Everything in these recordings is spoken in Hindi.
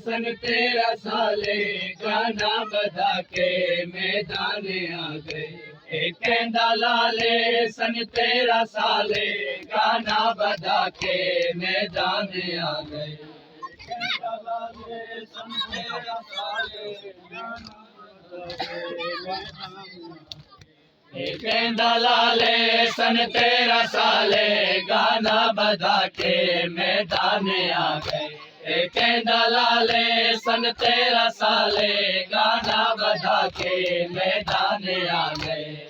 सन 13 साले गाना बजा के मैदान आ गए। कहंदा लाले सन 13 साले गाना बजा के मैदान आ गए। कहंदा लाले सन 13 साले गाना कहंदा लाले सन 13 साले गाना बजा के मैदान आ गए। कहंदा लाले सन 13 साले गाना बजा के मैदान आ गए।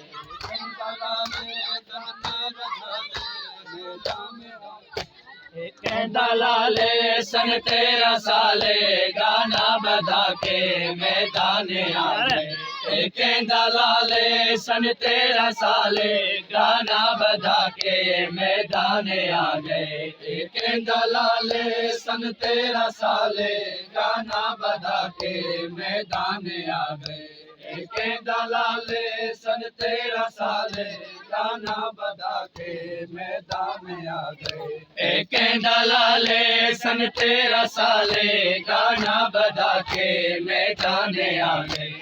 कहंदा लाले सन 13 साले गाना बजा के मैदान आ गए। कहंदा लाले सन 13 साले गाना बजा के मैदान आ गए। कहंदा लाले सन 13 साले गाना बजा के मैदान आ गए। कहंदा लाले सन 13 साले गाना बजा के मैदान आ गए। कहंदा लाले सन 13 साले गाना बजा के मैदान आ गए।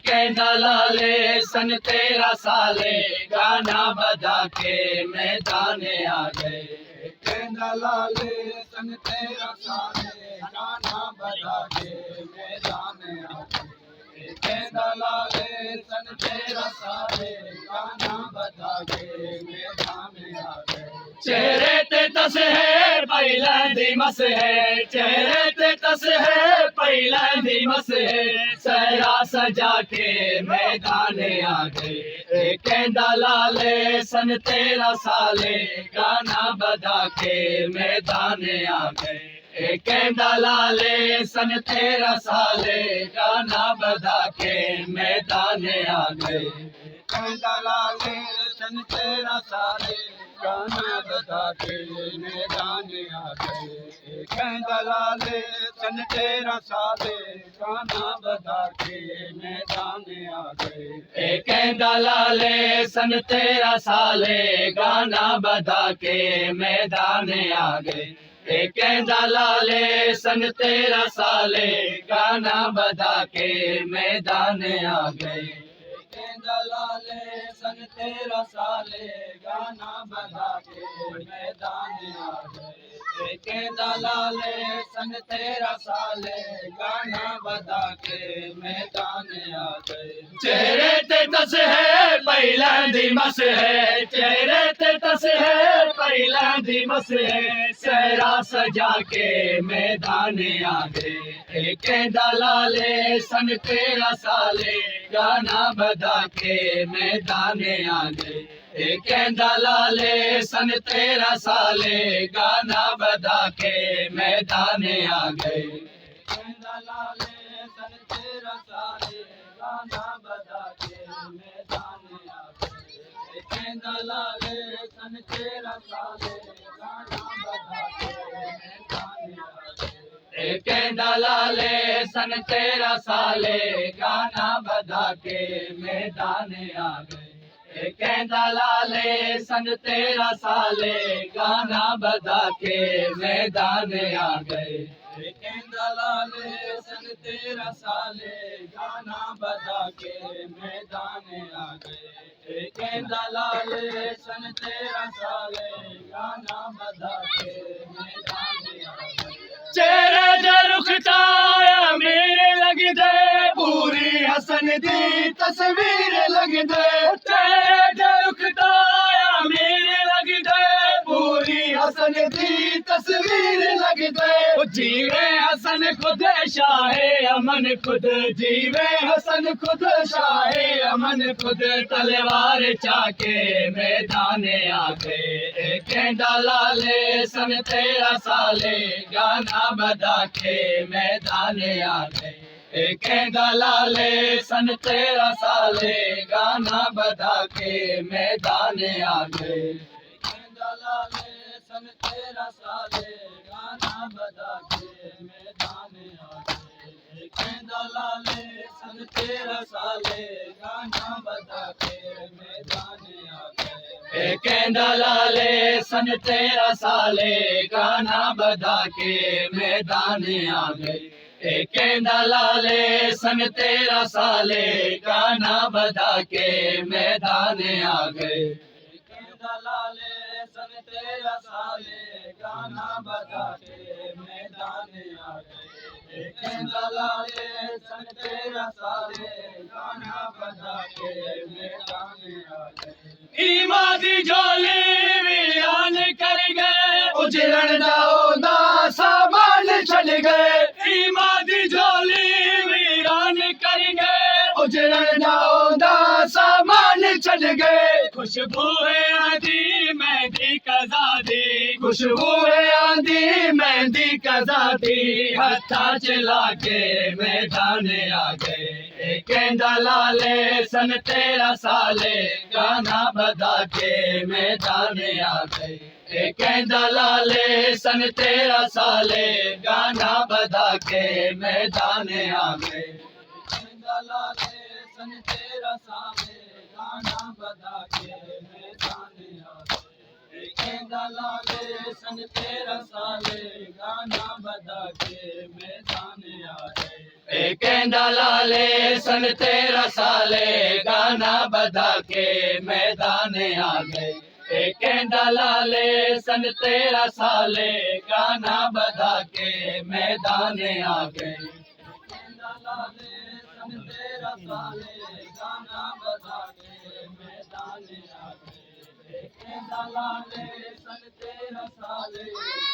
कहंदा लाले सन 13 साले गाना बजा के मैदान आ गए। कहंदा लाले सन 13 साले गाना बजा के मैदान आ गए। कहंदा लाले सन 13 साले गाना बजा के मैदान आ गए। चेहरे ते तस है पहिला दी मस है, चेहरे ते तस है पहिला दी मस है, सहरा सजा के मैदान आ गए। कहंदा लाले सन 13 साले गाना बजा के मैदान आ गए। कहंदा लाले सन 13 साले गाना बजा के मैदान आ गए। कहंदा लाले सन 13 साले गाना बजा के मैदान आ गए। कहंदा लाले सन 13 साले गाना बजा के मैदान आ गए। कहंदा लाले सन 13 साले गाना बजा के मैदान आ गए। कहंदा लाले सन 13 साले गाना बजा के मैदान आ गए। कहंदा लाले सन 13 साले गाना बजा के मैदान आ गए। कहंदा लाले सन 13 साले गाना बजा के मैदान आ गए। चेहरे ते तस है पहिला दी मस है, चेहरे ते तस है पहिला दी मस है, सहरा सजा के मैदान आ गए। कहंदा लाले सन 13 साले गाना बजा के मैदान आ गए। कहंदा लाले सन 13 साले गाना बजा के मैदान आ गए। कहंदा लाले सन 13 साले गाना बजा के मैदान आ गए। कहंदा लाले सन 13 साले गाना बजा के मैदान आ गए। कहंदा लाले सन 13 साले गाना बजा के मैदान आ गए। कहंदा लाले सन 13 साले गाना बजा के मैदान आ गए। कहंदा लाले सन 13 साले गाना बजा के मैदान आ गए। कहंदा लाले सन 13 साले गाना बजा के मैदान आ गए। चेहरे दे रुख ताया मेरे लग दे, पूरी हसन दी तस्वीर लग दे। चेहरे दे रुख ताया मेरे लग दे, पूरी हसन दी तस्वीर लग दे। जीवे हसन खुद शाहे अमन खुद, जीवे हसन खुद शाहे अमन खुद, तलवार चाके मैदान आ गए। कहंदा लाले सन 13 साले गाना बजा के मैदान आ गए। कहंदा लाले सन 13 साले गाना बजा के मैदान आ गए। कहंदा लाले सन 13 साले गाना बजा के मैदान आ गए। कहंदा लाले सन 13 साले गाना बजा के मैदान आ गए। कहंदा लाले सन 13 साले गाना बजा के मैदान आ गए। कहंदा लाले सन 13 साले गाना बजा के मैदान आ गए कहंदा लाले सन 13 साले गाना बजा के मैदान आ गए कहंदा लाले सन 13 साले गाना बजा के मैदान आ गए ईमा दी झोली वीरान कर गए उजड़न दा ओदा सामान छड़ गए ईमा दी झोली वीरान कर गए उजड़न दा ओदा सामान छड़ गए खुशबू है आंधी मेहंदी कज़ा दी खुशबू है आंधी मेहंदी कज़ा दी हथा चला के मैदान आ गए कहंदा लाले सन 13 साले गाना बजा के मैदान आ गए कहंदा लाले सन 13 साले गाना बजा के मैदान आ गए कहंदा लाले सन 13 साले गाना बजा के मैदान आ गए कहंदा लाले सन 13 साले गाना बजा के मैदान आ गए कहंदा लाले सन 13 साले गाना बजा के मैदान आ गए कहंदा लाले सन 13 साले गाना बजा के मैदान आ गए कहंदा लाले सन 13 साले गाना बजा के मैदान आ गए कहंदा लाले सन 13 साले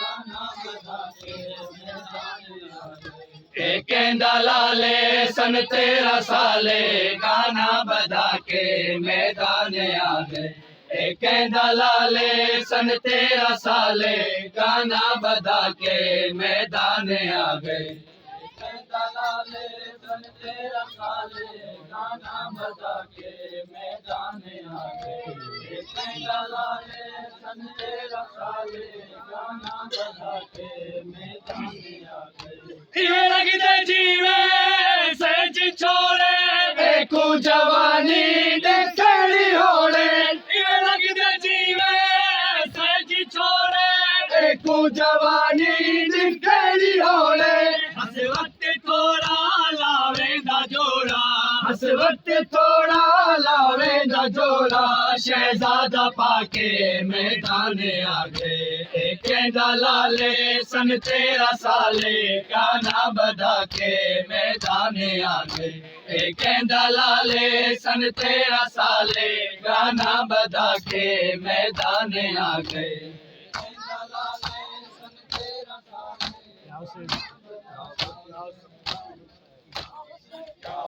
गाना बजा के मैदान आ गए कहंदा लाले सन 13 साले गाना बजा के मैदान आ गए कहंदा लाले सन 13 साले गाना बजा के मैदान आ गए कहंदा लाले सन 13 साले गाना बजा के मैदान आ गए कहंदा लाले सन 13 साले गाना बजा के मैदान आ गए ये लगदे जीवे सज छोड़े देखू जवानी देखड़ी होड़े ये लगदे जीवे सज छोड़े देखू जवानी देखड़ी होड़े हस वक्त थोड़ा लावेंदा जोड़ा हस वक्त थोड़ा लावेंदा जोड़ा शहजादा पाके मैदान आ गए कहंदा लाले सन 13 साले गाना बजा के मैदान आ गए कहंदा लाले सन 13 साले गाना बजा के मैदान आ गए